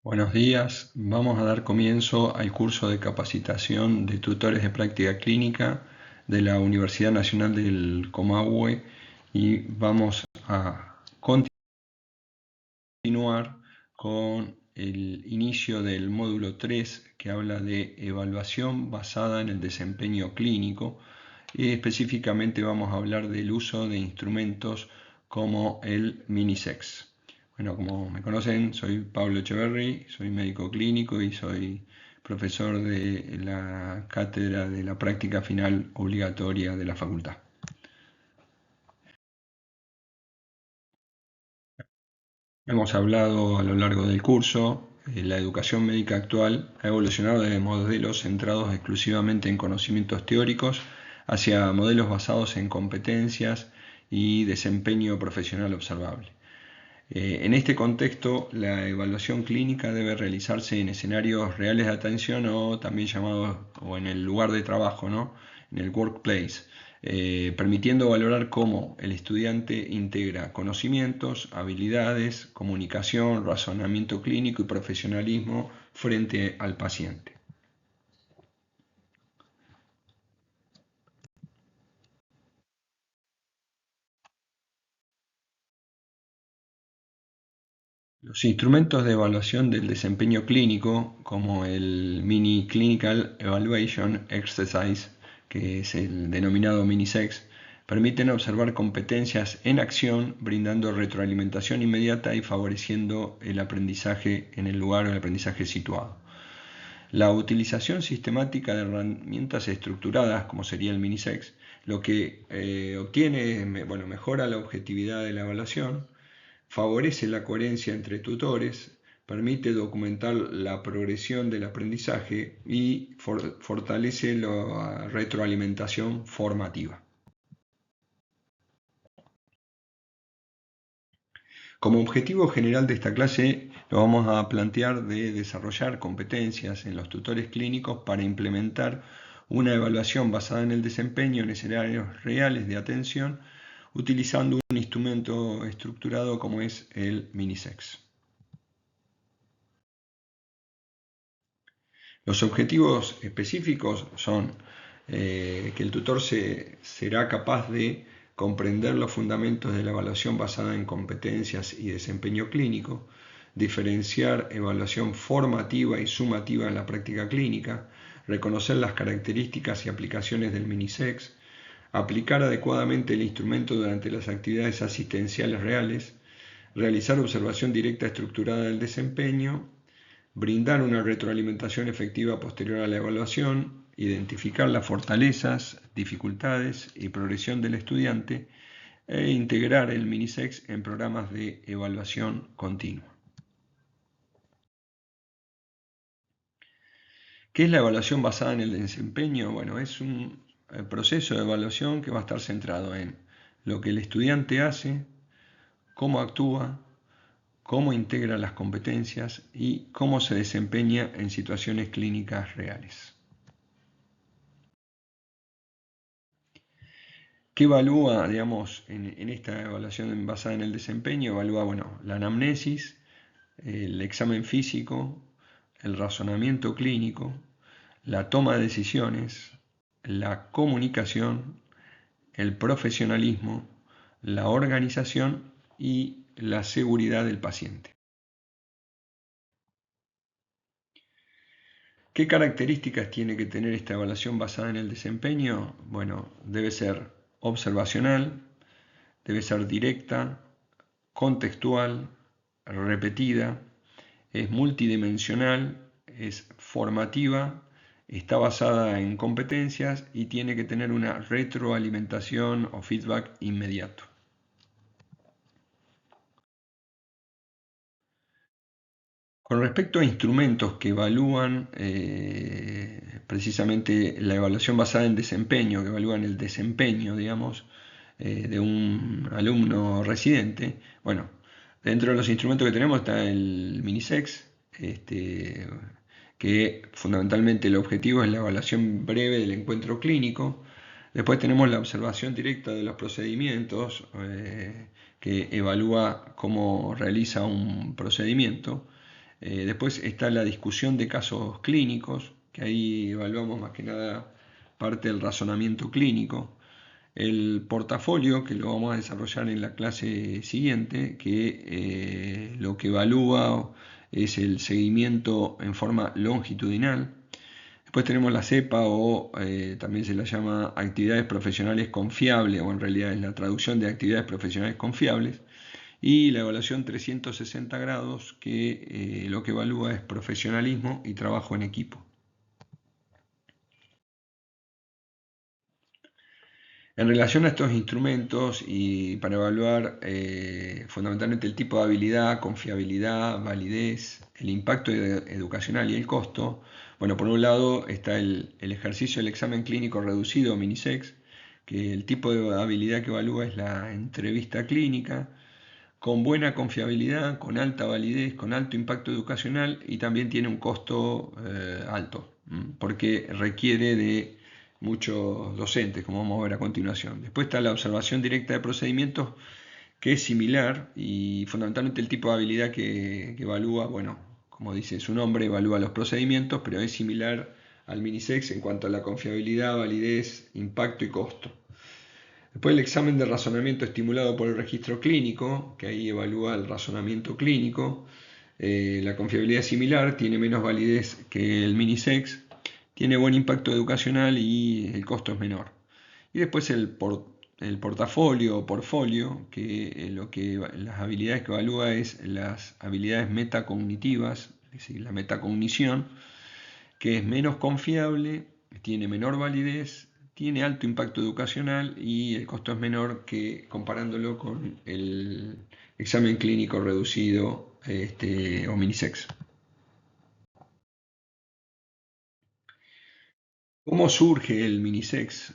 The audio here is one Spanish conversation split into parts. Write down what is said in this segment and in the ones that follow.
Buenos días, vamos a dar comienzo al curso de capacitación de tutores de práctica clínica de la Universidad Nacional del Comahue y vamos a continuar con el inicio del módulo 3 que habla de evaluación basada en el desempeño clínico y específicamente vamos a hablar del uso de instrumentos como el Minisex. Bueno, como me conocen, soy Pablo Echeverry, soy médico clínico y soy profesor de la cátedra de la práctica final obligatoria de la facultad. Hemos hablado a lo largo del curso, la educación médica actual ha evolucionado de modelos centrados exclusivamente en conocimientos teóricos hacia modelos basados en competencias y desempeño profesional observable. En este contexto, la evaluación clínica debe realizarse en escenarios reales de atención o también llamados o en el lugar de trabajo, ¿no? En el workplace, permitiendo valorar cómo el estudiante integra conocimientos, habilidades, comunicación, razonamiento clínico y profesionalismo frente al paciente. Los instrumentos de evaluación del desempeño clínico, como el Mini Clinical Evaluation Exercise, que es el denominado Minisex, permiten observar competencias en acción, brindando retroalimentación inmediata y favoreciendo el aprendizaje en el lugar o el aprendizaje situado. La utilización sistemática de herramientas estructuradas, como sería el Minisex, lo que obtiene, mejora la objetividad de la evaluación, favorece la coherencia entre tutores, permite documentar la progresión del aprendizaje y fortalece la retroalimentación formativa. Como objetivo general de esta clase, lo vamos a plantear de desarrollar competencias en los tutores clínicos para implementar una evaluación basada en el desempeño en escenarios reales de atención, utilizando un instrumento estructurado como es el Minisex. Los objetivos específicos son que el tutor será capaz de comprender los fundamentos de la evaluación basada en competencias y desempeño clínico, diferenciar evaluación formativa y sumativa en la práctica clínica, reconocer las características y aplicaciones del Minisex, aplicar adecuadamente el instrumento durante las actividades asistenciales reales, realizar observación directa estructurada del desempeño, brindar una retroalimentación efectiva posterior a la evaluación, identificar las fortalezas, dificultades y progresión del estudiante e integrar el Minisex en programas de evaluación continua. ¿Qué es la evaluación basada en el desempeño? Bueno, es un proceso de evaluación que va a estar centrado en lo que el estudiante hace, cómo actúa, cómo integra las competencias y cómo se desempeña en situaciones clínicas reales. ¿Qué evalúa, digamos, en esta evaluación basada en el desempeño? Evalúa, la anamnesis, el examen físico, el razonamiento clínico, la toma de decisiones, la comunicación, el profesionalismo, la organización y la seguridad del paciente. ¿Qué características tiene que tener esta evaluación basada en el desempeño? Bueno, debe ser observacional, debe ser directa, contextual, repetida, es multidimensional, es formativa, está basada en competencias y tiene que tener una retroalimentación o feedback inmediato. Con respecto a instrumentos que evalúan precisamente la evaluación basada en desempeño, que evalúan el desempeño, digamos, de un alumno residente, bueno, dentro de los instrumentos que tenemos está el Minisex, que fundamentalmente el objetivo es la evaluación breve del encuentro clínico. Después tenemos la observación directa de los procedimientos, que evalúa cómo realiza un procedimiento. Después está la discusión de casos clínicos, que ahí evaluamos más que nada parte del razonamiento clínico. El portafolio, que lo vamos a desarrollar en la clase siguiente, que lo que evalúa es el seguimiento en forma longitudinal. Después tenemos la CEPA o también se la llama actividades profesionales confiables, o en realidad es la traducción de actividades profesionales confiables. Y la evaluación 360 grados, que lo que evalúa es profesionalismo y trabajo en equipo. En relación a estos instrumentos y para evaluar fundamentalmente el tipo de habilidad, confiabilidad, validez, el impacto educacional y el costo, bueno, por un lado está el ejercicio del examen clínico reducido, MINISEX, que el tipo de habilidad que evalúa es la entrevista clínica, con buena confiabilidad, con alta validez, con alto impacto educacional y también tiene un costo alto, porque requiere de muchos docentes, como vamos a ver a continuación. Después está la observación directa de procedimientos, que es similar y fundamentalmente el tipo de habilidad que evalúa, bueno, como dice su nombre, evalúa los procedimientos, pero es similar al MINISEX en cuanto a la confiabilidad, validez, impacto y costo. Después el examen de razonamiento estimulado por el registro clínico, que ahí evalúa el razonamiento clínico. La confiabilidad es similar, tiene menos validez que el MINISEX, tiene buen impacto educacional y el costo es menor. Y después el portafolio o portfolio, que las habilidades que evalúa es las habilidades metacognitivas, es decir, la metacognición, que es menos confiable, tiene menor validez, tiene alto impacto educacional y el costo es menor que comparándolo con el examen clínico reducido o MINISEX. ¿Cómo surge el MINISEX?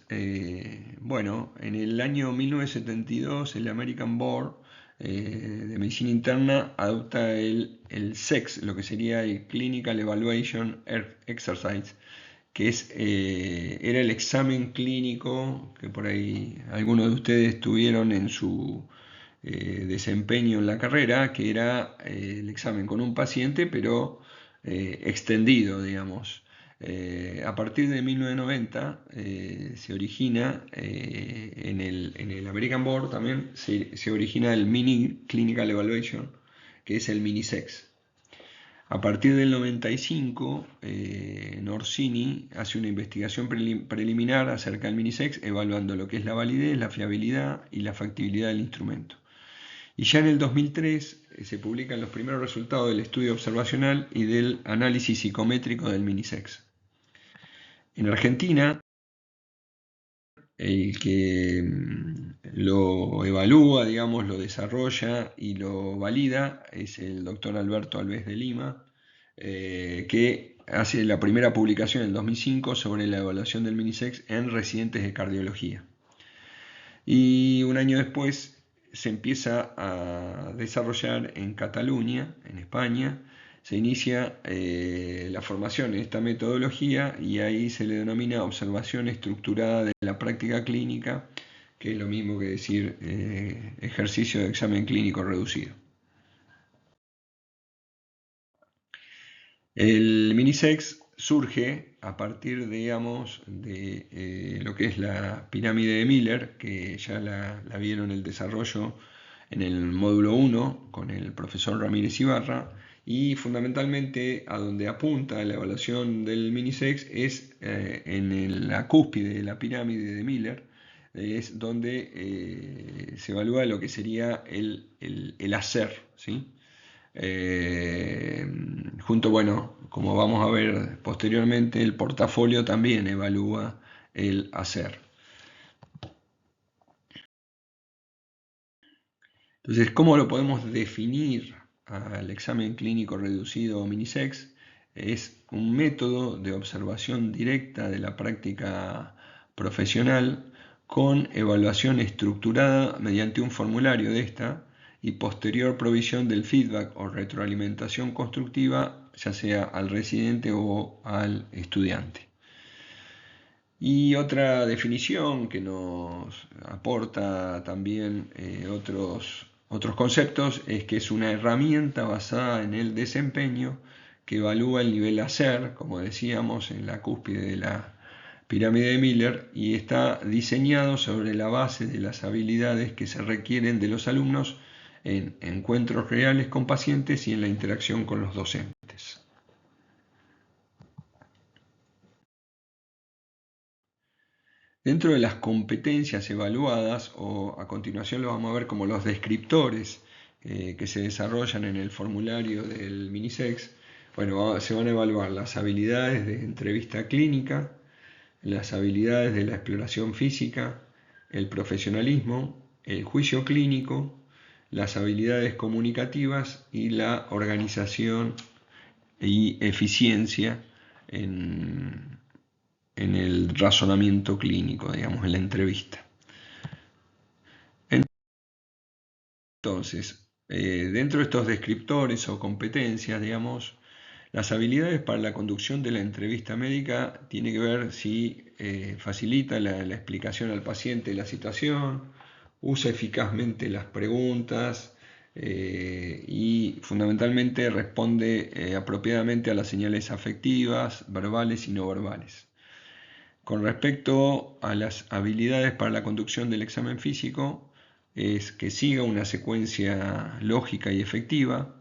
Bueno, en el año 1972 el American Board de Medicina Interna adopta el SEX, lo que sería el Clinical Evaluation Exercise, que era el examen clínico que por ahí algunos de ustedes tuvieron en su desempeño en la carrera, que era el examen con un paciente, pero extendido, digamos. A partir de 1990 se origina en el American Board también se origina el Mini Clinical Evaluation, que es el MINISEX. A partir del 95, Norsini hace una investigación preliminar acerca del MINISEX, evaluando lo que es la validez, la fiabilidad y la factibilidad del instrumento. Y ya en el 2003 se publican los primeros resultados del estudio observacional y del análisis psicométrico del MINISEX. En Argentina, el que lo evalúa, digamos, lo desarrolla y lo valida es el doctor Alberto Alves de Lima, que hace la primera publicación en el 2005 sobre la evaluación del MINISEX en residentes de cardiología. Y un año después se empieza a desarrollar en Cataluña, en España. Se inicia la formación en esta metodología y ahí se le denomina observación estructurada de la práctica clínica, que es lo mismo que decir ejercicio de examen clínico reducido. El MINISEX surge a partir, digamos, de lo que es la pirámide de Miller, que ya la vieron el desarrollo en el módulo 1 con el profesor Ramírez Ibarra, y fundamentalmente a donde apunta la evaluación del MINISEX es en la cúspide de la pirámide de Miller, es donde se evalúa lo que sería el hacer, ¿sí? Junto, bueno, como vamos a ver posteriormente, el portafolio también evalúa el hacer. Entonces, ¿cómo lo podemos definir al examen clínico reducido o MINISEX? Es un método de observación directa de la práctica profesional con evaluación estructurada mediante un formulario de esta y posterior provisión del feedback o retroalimentación constructiva, ya sea al residente o al estudiante. Y otra definición que nos aporta también otros conceptos es que es una herramienta basada en el desempeño que evalúa el nivel hacer, como decíamos, en la cúspide de la pirámide de Miller, y está diseñado sobre la base de las habilidades que se requieren de los alumnos en encuentros reales con pacientes y en la interacción con los docentes. Dentro de las competencias evaluadas, o a continuación lo vamos a ver como los descriptores que se desarrollan en el formulario del Minisex, bueno, se van a evaluar las habilidades de entrevista clínica, las habilidades de la exploración física, el profesionalismo, el juicio clínico, las habilidades comunicativas y la organización y eficiencia en el razonamiento clínico, digamos, en la entrevista. Entonces, dentro de estos descriptores o competencias, digamos, las habilidades para la conducción de la entrevista médica tiene que ver si facilita la explicación al paciente de la situación, usa eficazmente las preguntas y fundamentalmente responde apropiadamente a las señales afectivas, verbales y no verbales. Con respecto a las habilidades para la conducción del examen físico, es que siga una secuencia lógica y efectiva,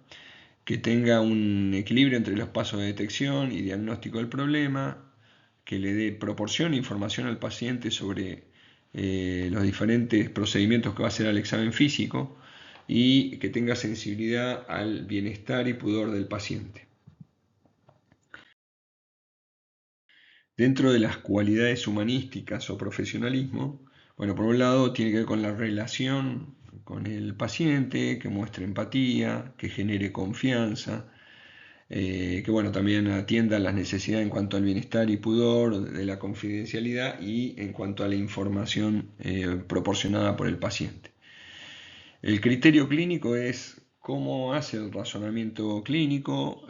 que tenga un equilibrio entre los pasos de detección y diagnóstico del problema, que le proporcione información al paciente sobre los diferentes procedimientos que va a hacer al examen físico y que tenga sensibilidad al bienestar y pudor del paciente. Dentro de las cualidades humanísticas o profesionalismo, bueno, por un lado tiene que ver con la relación con el paciente, que muestre empatía, que genere confianza, que bueno, también atienda las necesidades en cuanto al bienestar y pudor, de la confidencialidad y en cuanto a la información proporcionada por el paciente. El criterio clínico es cómo hace el razonamiento clínico,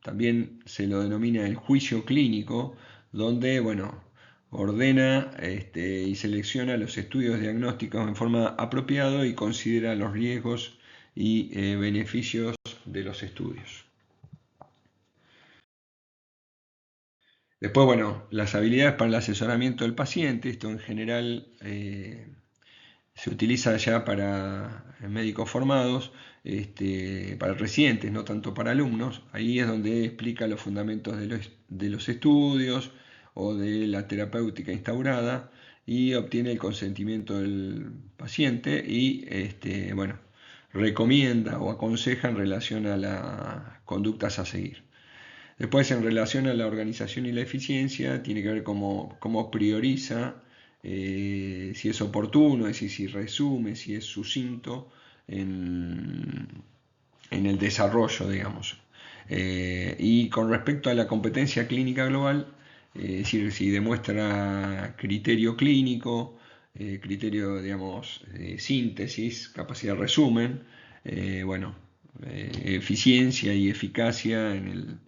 también se lo denomina el juicio clínico, donde, bueno, ordena y selecciona los estudios diagnósticos en forma apropiada y considera los riesgos y beneficios de los estudios. Después, bueno, las habilidades para el asesoramiento del paciente, esto en general se utiliza ya para médicos formados, para residentes, no tanto para alumnos. Ahí es donde explica los fundamentos de los estudios o de la terapéutica instaurada y obtiene el consentimiento del paciente y bueno, recomienda o aconseja en relación a las conductas a seguir. Después, en relación a la organización y la eficiencia, tiene que ver cómo prioriza, si es oportuno, es decir, si resume, si es sucinto en el desarrollo, digamos. Y con respecto a la competencia clínica global, es decir, si demuestra criterio clínico, criterio, digamos, síntesis, capacidad de resumen, bueno, eficiencia y eficacia en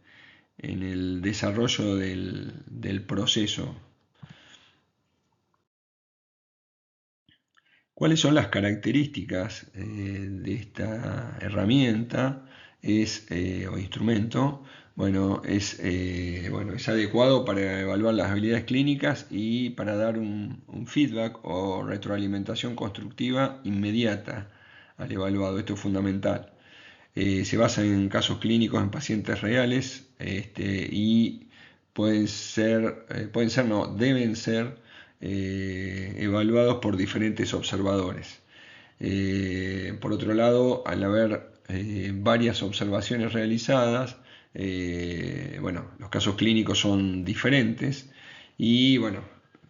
el desarrollo del proceso. ¿Cuáles son las características de esta herramienta o instrumento? Bueno, es adecuado para evaluar las habilidades clínicas y para dar un feedback o retroalimentación constructiva inmediata al evaluado. Esto es fundamental. Se basa en casos clínicos en pacientes reales y deben ser evaluados por diferentes observadores. Por otro lado, al haber varias observaciones realizadas, bueno, los casos clínicos son diferentes y bueno,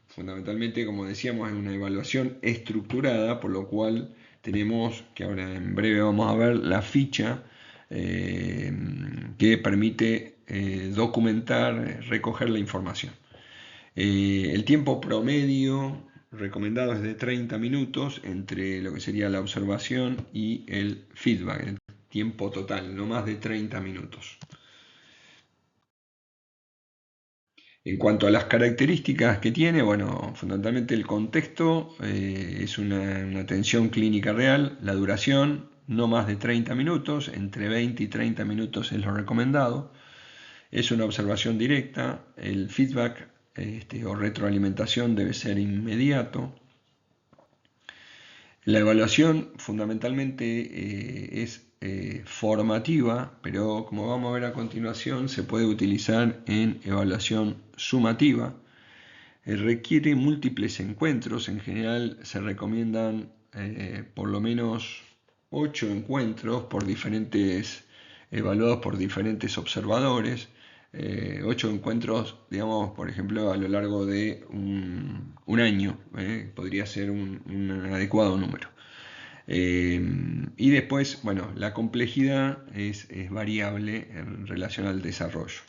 fundamentalmente, como decíamos, es una evaluación estructurada, por lo cual tenemos, que ahora en breve vamos a ver, la ficha que permite documentar, recoger la información. El tiempo promedio recomendado es de 30 minutos entre lo que sería la observación y el feedback, el tiempo total, no más de 30 minutos. En cuanto a las características que tiene, bueno, fundamentalmente el contexto es una atención clínica real, la duración no más de 30 minutos, entre 20 y 30 minutos es lo recomendado, es una observación directa, el feedback o retroalimentación debe ser inmediato. La evaluación fundamentalmente es formativa, pero como vamos a ver a continuación, se puede utilizar en evaluación sumativa. Requiere múltiples encuentros, en general se recomiendan por lo menos 8 encuentros evaluados por diferentes observadores. 8 encuentros, digamos, por ejemplo, a lo largo de un año, podría ser un adecuado número. Y después, bueno, la complejidad es variable en relación al desarrollo.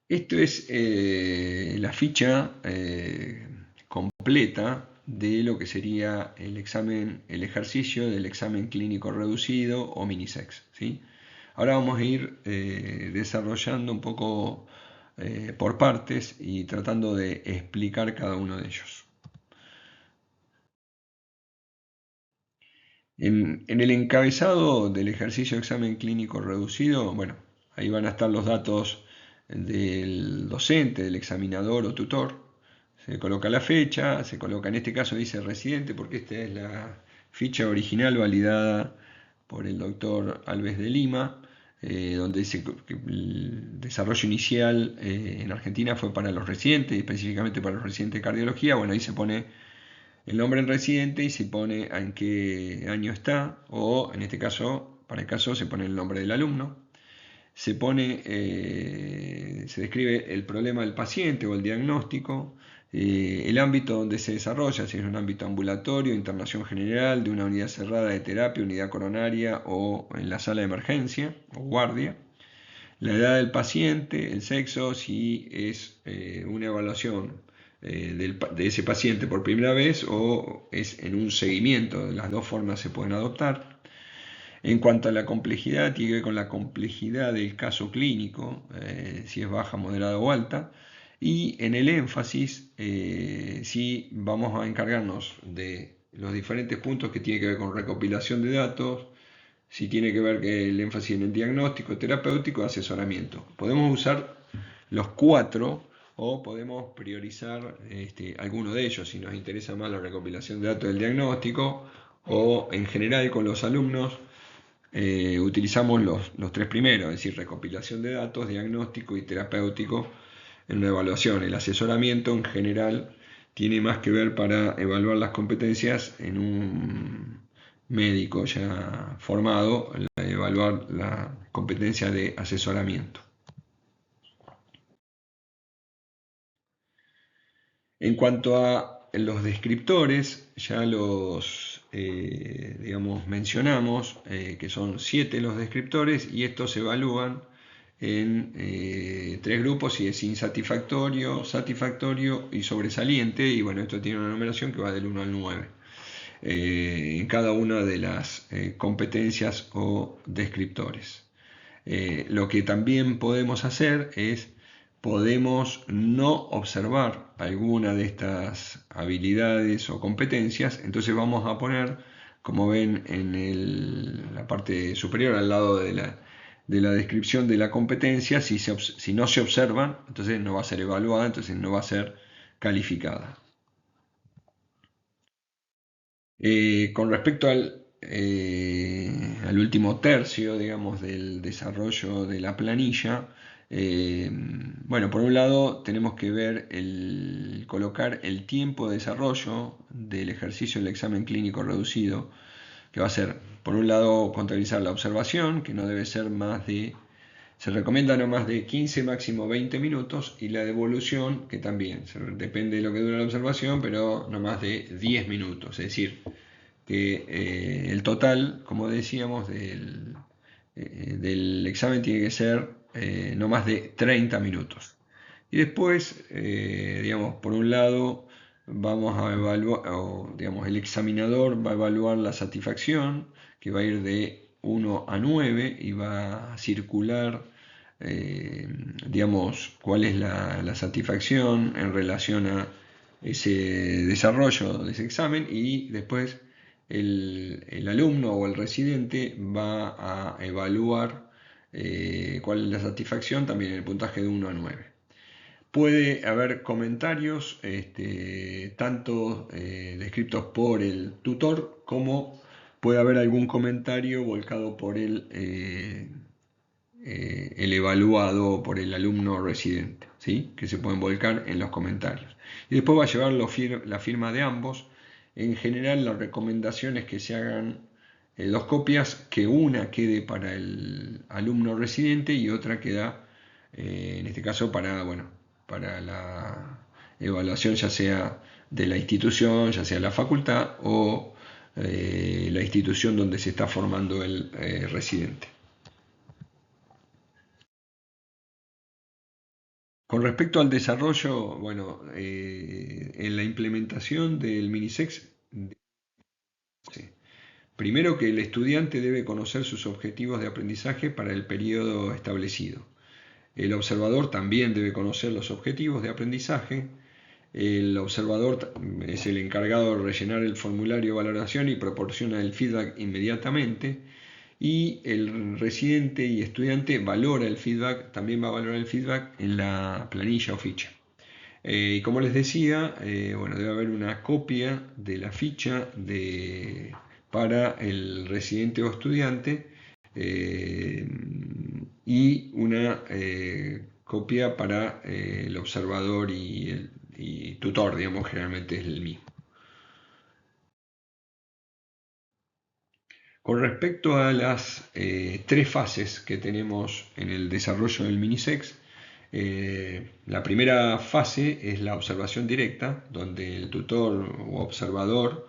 Esto es la ficha completa de lo que sería el examen, el ejercicio del examen clínico reducido o minisex, ¿sí? Ahora vamos a ir desarrollando un poco por partes y tratando de explicar cada uno de ellos. En el encabezado del ejercicio de examen clínico reducido, bueno, ahí van a estar los datos del docente, del examinador o tutor. Se coloca la fecha, se coloca, en este caso dice residente, porque esta es la ficha original validada por el doctor Alves de Lima, donde dice que el desarrollo inicial en Argentina fue para los residentes, específicamente para los residentes de cardiología. Bueno, ahí se pone el nombre en residente y se pone en qué año está, o en este caso, para el caso, se pone el nombre del alumno. Se pone, se describe el problema del paciente o el diagnóstico, el ámbito donde se desarrolla, si es un ámbito ambulatorio, internación general, de una unidad cerrada de terapia, unidad coronaria o en la sala de emergencia o guardia. La edad del paciente, el sexo, si es una evaluación de ese paciente por primera vez o es en un seguimiento, de las dos formas se pueden adoptar. En cuanto a la complejidad, tiene que ver con la complejidad del caso clínico, si es baja, moderada o alta. Y en el énfasis, si vamos a encargarnos de los diferentes puntos que tiene que ver con recopilación de datos, si tiene que ver que el énfasis en el diagnóstico, terapéutico, asesoramiento. Podemos usar los 4 o podemos priorizar alguno de ellos si nos interesa más la recopilación de datos del diagnóstico, o en general con los alumnos utilizamos los 3 primeros, es decir, recopilación de datos, diagnóstico y terapéutico en una evaluación. El asesoramiento en general tiene más que ver para evaluar las competencias en un médico ya formado, evaluar la competencia de asesoramiento. En cuanto a los descriptores, ya los digamos, mencionamos, que son 7 los descriptores, y estos se evalúan en 3 grupos, y es insatisfactorio, satisfactorio y sobresaliente, y bueno, esto tiene una numeración que va del 1 al 9. En cada una de las competencias o descriptores. Lo que también podemos hacer es, podemos no observar alguna de estas habilidades o competencias, entonces vamos a poner, como ven en la parte superior al lado de la descripción de la competencia, si no se observan, entonces no va a ser evaluada, entonces no va a ser calificada. Con respecto al último tercio, digamos, del desarrollo de la planilla, bueno, por un lado tenemos que ver colocar el tiempo de desarrollo del ejercicio del examen clínico reducido, que va a ser, por un lado, contabilizar la observación, que no debe ser más de, se recomienda no más de 15, máximo 20 minutos, y la devolución, que también depende de lo que dura la observación, pero no más de 10 minutos, es decir, que el total, como decíamos, del examen tiene que ser no más de 30 minutos. Y después, digamos, por un lado, vamos a evaluar, o, digamos, el examinador va a evaluar la satisfacción, que va a ir de 1 a 9 y va a circular digamos, cuál es la satisfacción en relación a ese desarrollo de ese examen, y después el alumno o el residente va a evaluar cuál es la satisfacción también en el puntaje de 1 a 9. Puede haber comentarios tanto descritos por el tutor, como puede haber algún comentario volcado por el evaluado, por el alumno residente, ¿sí? Que se pueden volcar en los comentarios. Y después va a llevar la firma de ambos. En general, la recomendación es que se hagan 2 copias, que una quede para el alumno residente y otra queda, en este caso, para la evaluación, ya sea de la institución, ya sea la facultad o la institución donde se está formando el residente. Con respecto al desarrollo, en la implementación del Minisex, primero que el estudiante debe conocer sus objetivos de aprendizaje para el periodo establecido. El observador también debe conocer los objetivos de aprendizaje. El observador es el encargado de rellenar el formulario de valoración y proporciona el feedback inmediatamente. Y el residente y estudiante valora el feedback, también va a valorar el feedback en la planilla o ficha. Y como les decía, debe haber una copia de la ficha para el residente o estudiante, y una copia para el observador y tutor, digamos, generalmente es el mismo. Con respecto a las 3 fases que tenemos en el desarrollo del Minisex, la primera fase es la observación directa, donde el tutor o observador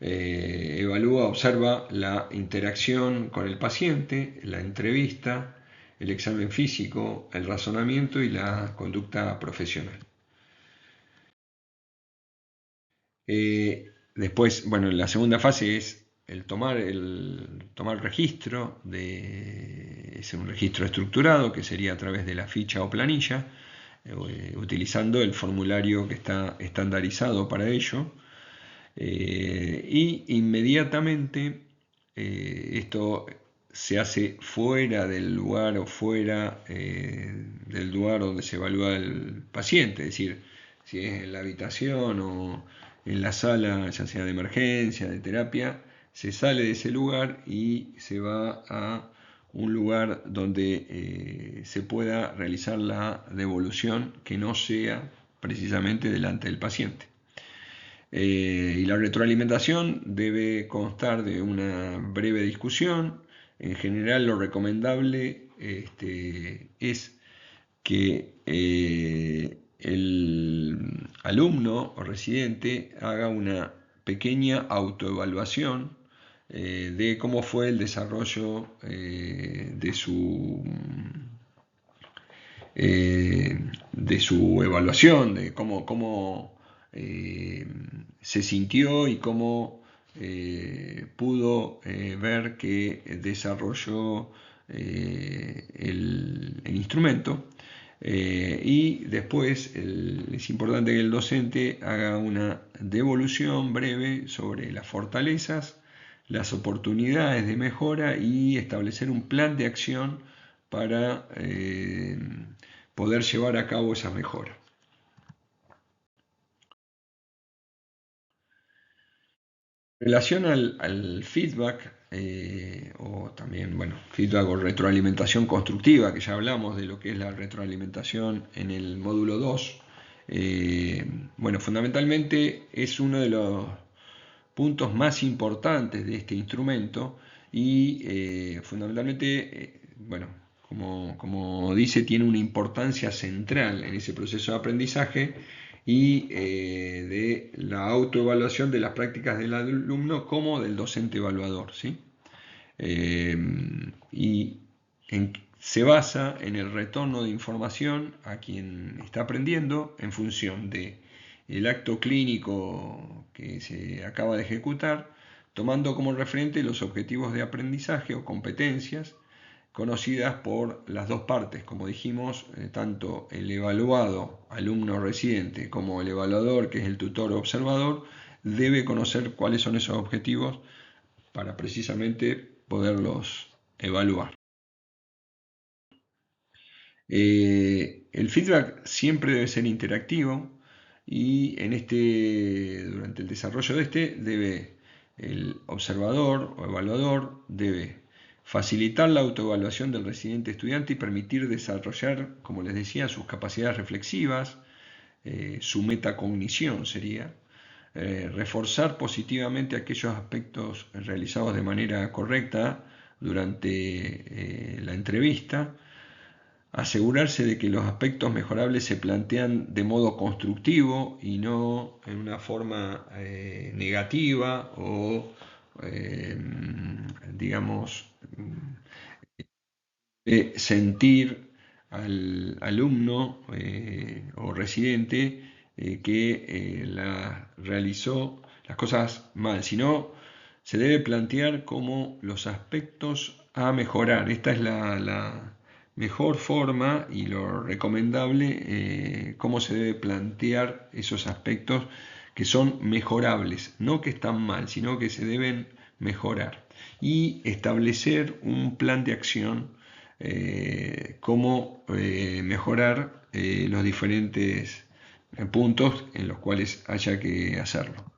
observa la interacción con el paciente, la entrevista, el examen físico, el razonamiento y la conducta profesional. Después, la segunda fase es el tomar registro, es un registro estructurado que sería a través de la ficha o planilla, utilizando el formulario que está estandarizado para ello. Y inmediatamente esto se hace fuera del lugar o fuera del lugar donde se evalúa el paciente, es decir, si es en la habitación o en la sala, ya sea de emergencia, de terapia, se sale de ese lugar y se va a un lugar donde se pueda realizar la devolución que no sea precisamente delante del paciente. Y la retroalimentación debe constar de una breve discusión. En general, lo recomendable es que el alumno o residente haga una pequeña autoevaluación de cómo fue el desarrollo de su evaluación, de cómo se sintió y cómo pudo ver que desarrolló el instrumento. Y después es importante que el docente haga una devolución breve sobre las fortalezas, las oportunidades de mejora y establecer un plan de acción para poder llevar a cabo esa mejora. En relación al feedback, o también, feedback o retroalimentación constructiva, que ya hablamos de lo que es la retroalimentación en el módulo 2, fundamentalmente es uno de los puntos más importantes de este instrumento y fundamentalmente, como dice, tiene una importancia central en ese proceso de aprendizaje y de la autoevaluación de las prácticas del alumno como del docente evaluador, ¿sí? Se basa en el retorno de información a quien está aprendiendo en función de el acto clínico que se acaba de ejecutar, tomando como referente los objetivos de aprendizaje o competencias, conocidas por las dos partes. Como dijimos, tanto el evaluado, alumno residente, como el evaluador, que es el tutor o observador, debe conocer cuáles son esos objetivos para precisamente poderlos evaluar. El feedback siempre debe ser interactivo y durante el desarrollo el observador o evaluador debe facilitar la autoevaluación del residente estudiante y permitir desarrollar, como les decía, sus capacidades reflexivas, su metacognición sería, reforzar positivamente aquellos aspectos realizados de manera correcta durante la entrevista, asegurarse de que los aspectos mejorables se plantean de modo constructivo y no en una forma negativa o, digamos, sentir al alumno o residente que realizó las cosas mal, sino se debe plantear como los aspectos a mejorar. Esta es la mejor forma y lo recomendable, cómo se debe plantear esos aspectos que son mejorables, no que están mal, sino que se deben mejorar, y establecer un plan de acción, cómo mejorar los diferentes puntos en los cuales haya que hacerlo.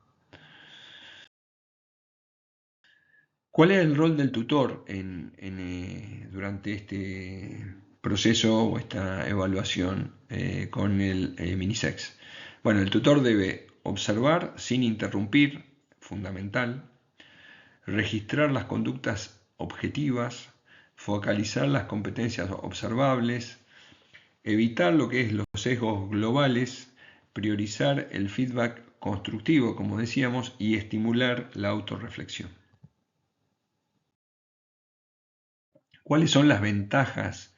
¿Cuál es el rol del tutor durante este proceso o esta evaluación con el Minisex? Bueno, el tutor debe observar sin interrumpir, fundamental, registrar las conductas objetivas, focalizar las competencias observables, evitar lo que es los sesgos globales, priorizar el feedback constructivo, como decíamos, y estimular la autorreflexión. ¿Cuáles son las ventajas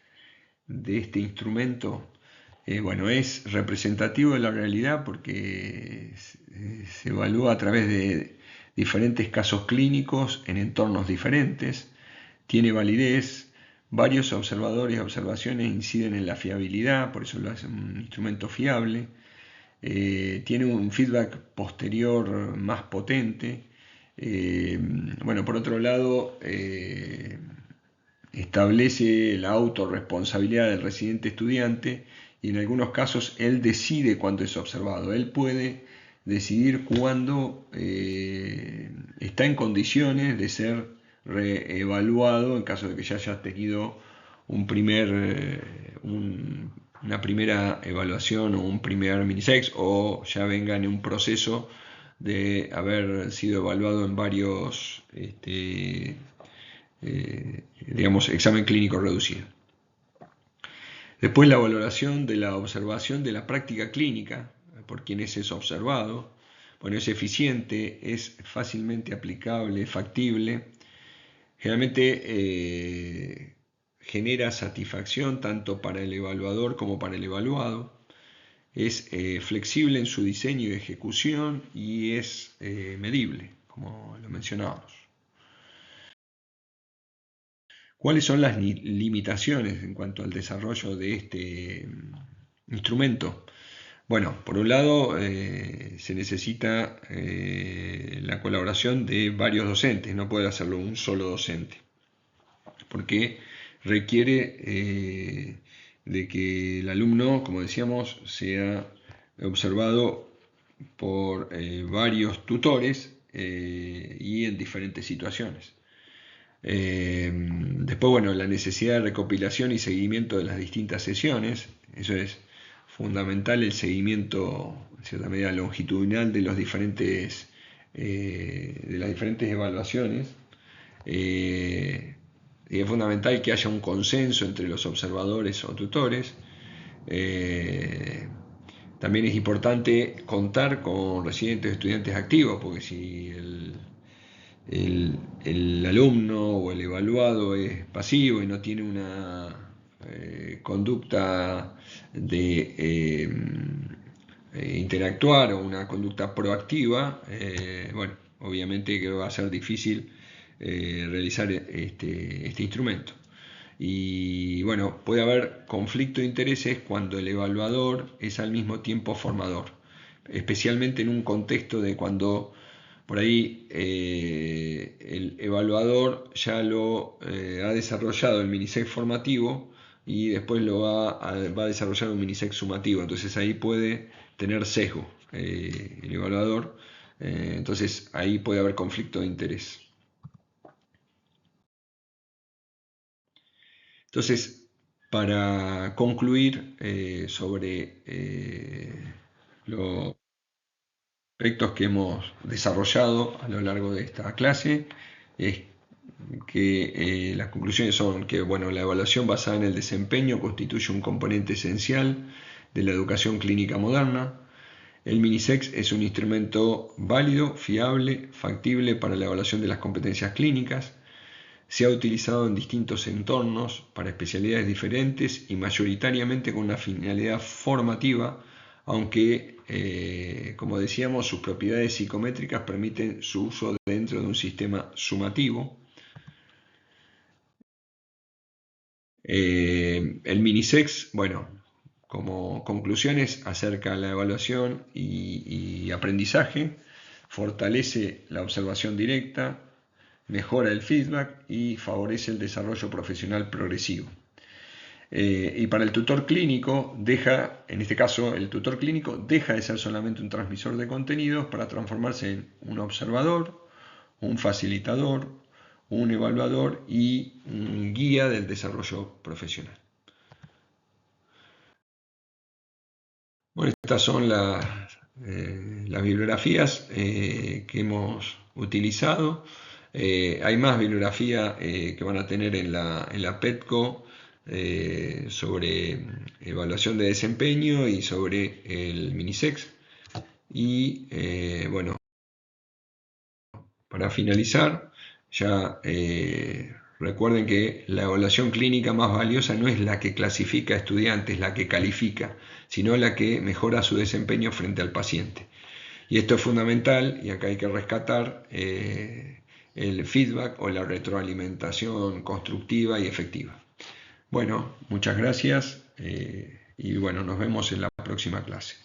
de este instrumento? Bueno, es representativo de la realidad porque se evalúa a través de diferentes casos clínicos en entornos diferentes, tiene validez, varios observadores y observaciones inciden en la fiabilidad, por eso lo hace un instrumento fiable, tiene un feedback posterior más potente. Bueno, por otro lado, establece la autorresponsabilidad del residente estudiante y en algunos casos él decide cuándo es observado. Él puede decidir cuándo está en condiciones de ser reevaluado en caso de que ya haya tenido una primera evaluación o un primer minisex, o ya venga en un proceso de haber sido evaluado en varios digamos, examen clínico reducido. Después la valoración de la observación de la práctica clínica por quienes es observado. Bueno, es eficiente, es fácilmente aplicable, factible. Generalmente genera satisfacción tanto para el evaluador como para el evaluado. Es flexible en su diseño y ejecución y es medible, como lo mencionábamos. ¿Cuáles son las limitaciones en cuanto al desarrollo de este instrumento? Bueno, por un lado se necesita la colaboración de varios docentes, no puede hacerlo un solo docente, porque requiere de que el alumno, como decíamos, sea observado por varios tutores y en diferentes situaciones. Después, bueno, la necesidad de recopilación y seguimiento de las distintas sesiones, eso es fundamental, el seguimiento en cierta medida longitudinal de las diferentes evaluaciones, y es fundamental que haya un consenso entre los observadores o tutores. También es importante contar con residentes o estudiantes activos, porque si el alumno o el evaluado es pasivo y no tiene una conducta de interactuar o una conducta proactiva, bueno, obviamente que va a ser difícil realizar este instrumento. Y bueno, puede haber conflicto de intereses cuando el evaluador es al mismo tiempo formador, especialmente en un contexto de cuando por ahí el evaluador ya lo ha desarrollado el minisex formativo y después va a desarrollar un minisex sumativo. Entonces ahí puede tener sesgo el evaluador. Entonces ahí puede haber conflicto de interés. Entonces, para concluir sobre los aspectos que hemos desarrollado a lo largo de esta clase, es que las conclusiones son que bueno, la evaluación basada en el desempeño constituye un componente esencial de la educación clínica moderna. El Minisex es un instrumento válido, fiable, factible para la evaluación de las competencias clínicas. Se ha utilizado en distintos entornos para especialidades diferentes y mayoritariamente con una finalidad formativa, aunque, como decíamos, sus propiedades psicométricas permiten su uso dentro de un sistema sumativo. El Minisex, bueno, como conclusiones, acerca la evaluación y aprendizaje, fortalece la observación directa, mejora el feedback y favorece el desarrollo profesional progresivo. Y para el tutor clínico, en este caso, el tutor clínico deja de ser solamente un transmisor de contenidos para transformarse en un observador, un facilitador, un evaluador y un guía del desarrollo profesional. Bueno, estas son las bibliografías que hemos utilizado. Hay más bibliografía que van a tener en la PETCO sobre evaluación de desempeño y sobre el Minisex. Y bueno, para finalizar, ya recuerden que la evaluación clínica más valiosa no es la que clasifica a estudiantes, la que califica, sino la que mejora su desempeño frente al paciente. Y esto es fundamental, y acá hay que rescatar el feedback o la retroalimentación constructiva y efectiva. Bueno, muchas gracias y bueno, nos vemos en la próxima clase.